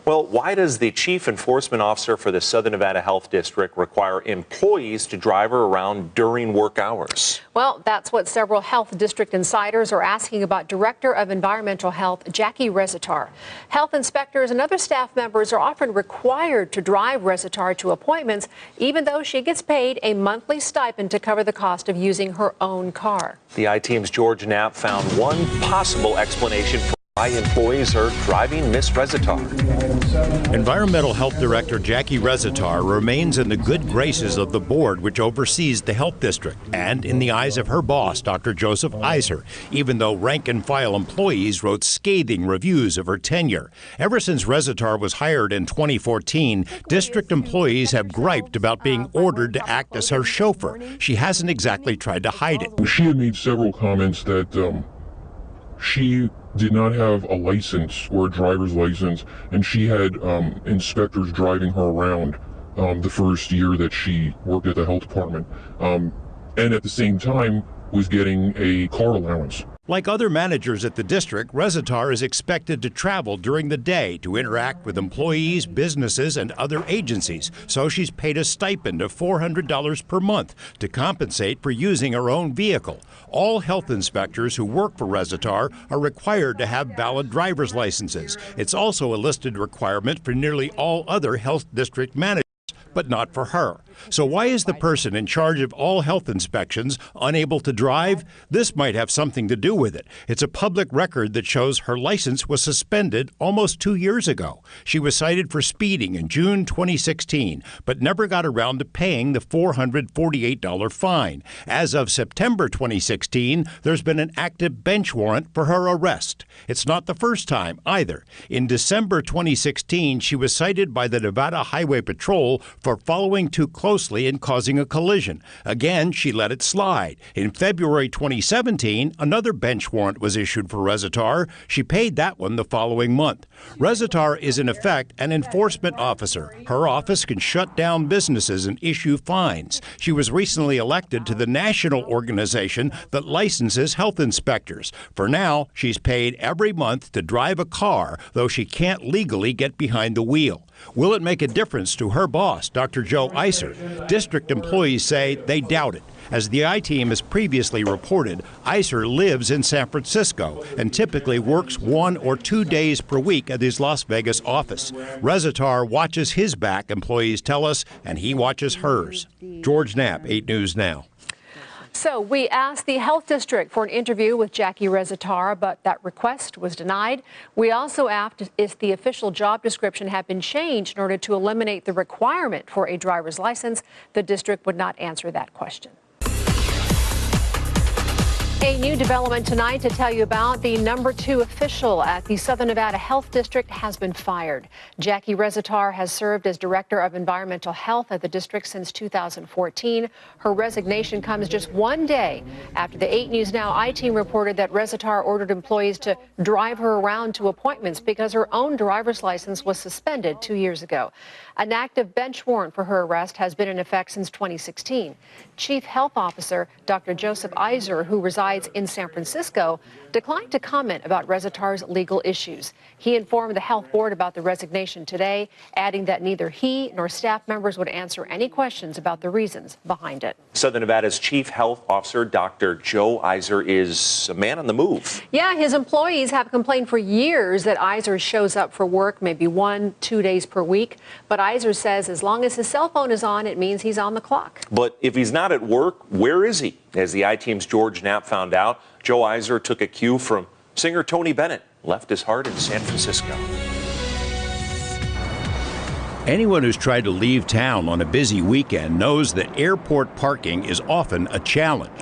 Well, why does the chief enforcement officer for the Southern Nevada Health District require employees to drive her around during work hours? Well, that's what several health district insiders are asking about Director of Environmental Health Jackie Rezatar. Health inspectors and other staff members are often required to drive Rezatar to appointments, even though she gets paid a monthly stipend to cover the cost of using her own car. The I-Team's George Knapp found one possible explanation for why employees are driving Miss Rezatar. Environmental Health Director Jackie Rezatar remains in the good graces of the board which oversees the health district and in the eyes of her boss, Dr. Joseph Iser, even though rank-and-file employees wrote scathing reviews of her tenure. Ever since Rezatar was hired in 2014, district employees have griped about being ordered to act as her chauffeur. She hasn't exactly tried to hide it. She had made several comments that she did not have a license or a driver's license, and she had inspectors driving her around the first year that she worked at the health department, and at the same time was getting a car allowance. Like other managers at the district, Rezatar is expected to travel during the day to interact with employees, businesses, and other agencies. So she's paid a stipend of $400 per month to compensate for using her own vehicle. All health inspectors who work for Rezatar are required to have valid driver's licenses. It's also a listed requirement for nearly all other health district managers, but not for her. So why is the person in charge of all health inspections unable to drive? This might have something to do with it. It's a public record that shows her license was suspended almost 2 years ago. She was cited for speeding in June 2016, but never got around to paying the $448 fine. As of September 2016, there's been an active bench warrant for her arrest. It's not the first time either. In December 2016, she was cited by the Nevada Highway Patrol for following too closely and causing a collision. Again, she let it slide. In February 2017, another bench warrant was issued for Rezatar. She paid that one the following month. Rezatar is in effect an enforcement officer. Her office can shut down businesses and issue fines. She was recently elected to the national organization that licenses health inspectors. For now, she's paid every month to drive a car, though she can't legally get behind the wheel. Will it make a difference to her boss, Dr. Joe Iser? District employees say they doubt it. As the I-Team has previously reported, Iser lives in San Francisco and typically works 1 or 2 days per week at his Las Vegas office. Rezatar watches his back, employees tell us, and he watches hers. George Knapp, 8 News Now. So we asked the health district for an interview with Jackie Rezatar, but that request was denied. We also asked if the official job description had been changed in order to eliminate the requirement for a driver's license. The district would not answer that question. A new development tonight to tell you about. The number 2 official at the Southern Nevada Health District has been fired. Jackie Rezatar has served as Director of Environmental Health at the district since 2014. Her resignation comes just 1 day after the 8 News Now I-Team reported that Rezatar ordered employees to drive her around to appointments because her own driver's license was suspended 2 years ago. An active bench warrant for her arrest has been in effect since 2016. Chief Health Officer Dr. Joseph Iser, who resides in San Francisco, declined to comment about Rezatar's legal issues. He informed the health board about the resignation today, adding that neither he nor staff members would answer any questions about the reasons behind it. Southern Nevada's Chief Health Officer, Dr. Joe Iser, is a man on the move. Yeah, his employees have complained for years that Iser shows up for work maybe 1-2 days per week. But Iser says as long as his cell phone is on, it means he's on the clock. But if he's not at work, where is he? As the I-Team's George Knapp found out, Joe Iser took a cue from singer Tony Bennett, left his heart in San Francisco. Anyone who's tried to leave town on a busy weekend knows that airport parking is often a challenge.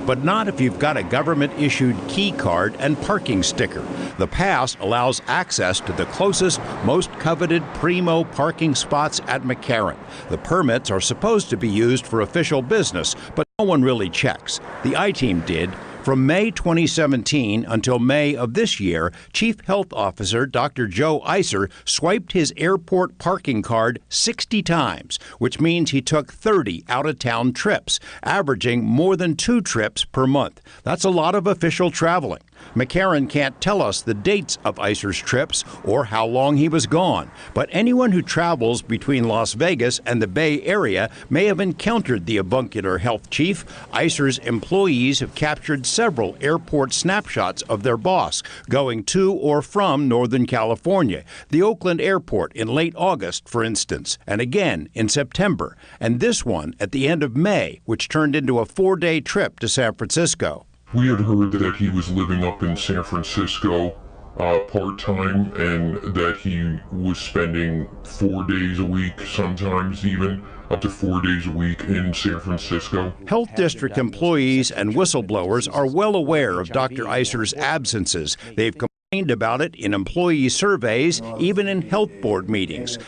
But not if you've got a government-issued key card and parking sticker. The pass allows access to the closest, most coveted primo parking spots at McCarran. The permits are supposed to be used for official business, but no one really checks. The I-Team did. From May 2017 until May of this year, Chief Health Officer Dr. Joe Iser swiped his airport parking card 60 times, which means he took 30 out-of-town trips, averaging more than 2 trips per month. That's a lot of official traveling. McCarran can't tell us the dates of Iser's trips or how long he was gone, but anyone who travels between Las Vegas and the Bay Area may have encountered the avuncular health chief. Iser's employees have captured several airport snapshots of their boss going to or from Northern California, the Oakland airport in late August, for instance, and again in September, and this one at the end of May, which turned into a 4-day trip to San Francisco. We had heard that he was living up in San Francisco part-time, and that he was spending 4 days a week, sometimes even up to 4 days a week in San Francisco. Health district employees and whistleblowers are well aware of Dr. Iser's absences. They've complained about it in employee surveys, even in health board meetings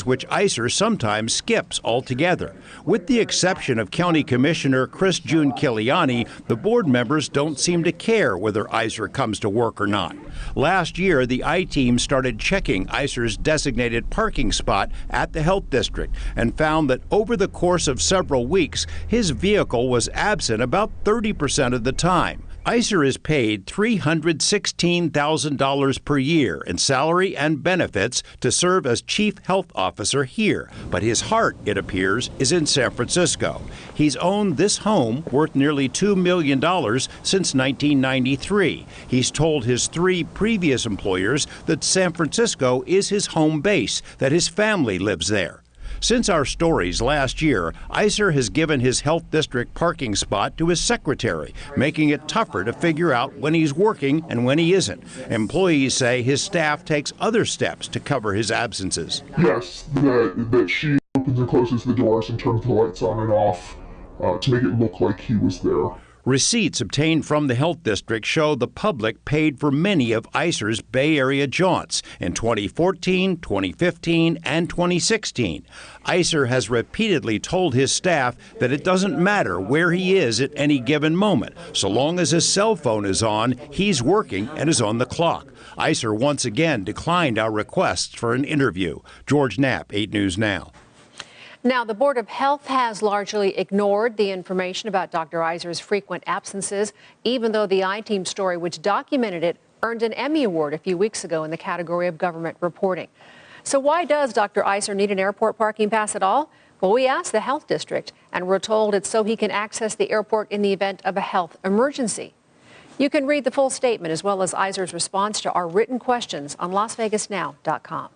which Iser sometimes skips altogether. With the exception of County Commissioner Chris June Kiliani, the board members don't seem to care whether Iser comes to work or not. Last year, the I-Team started checking Iser's designated parking spot at the health district and found that over the course of several weeks, his vehicle was absent about 30% of the time. Iser is paid $316,000 per year in salary and benefits to serve as chief health officer here, but his heart, it appears, is in San Francisco. He's owned this home worth nearly $2 million since 1993. He's told his 3 previous employers that San Francisco is his home base, that his family lives there. Since our stories last year, Iser has given his health district parking spot to his secretary, making it tougher to figure out when he's working and when he isn't. Employees say his staff takes other steps to cover his absences. Yes, that she opens and closes the doors and turns the lights on and off to make it look like he was there. Receipts obtained from the health district show the public paid for many of Iser's Bay Area jaunts in 2014, 2015, and 2016. Iser has repeatedly told his staff that it doesn't matter where he is at any given moment. So long as his cell phone is on, he's working and is on the clock. Iser once again declined our requests for an interview. George Knapp, 8 News Now. Now, the Board of Health has largely ignored the information about Dr. Iser's frequent absences, even though the I-Team story, which documented it, earned an Emmy Award a few weeks ago in the category of government reporting. So why does Dr. Iser need an airport parking pass at all? Well, we asked the health district, and we're told it's so he can access the airport in the event of a health emergency. You can read the full statement as well as Iser's response to our written questions on LasVegasNow.com.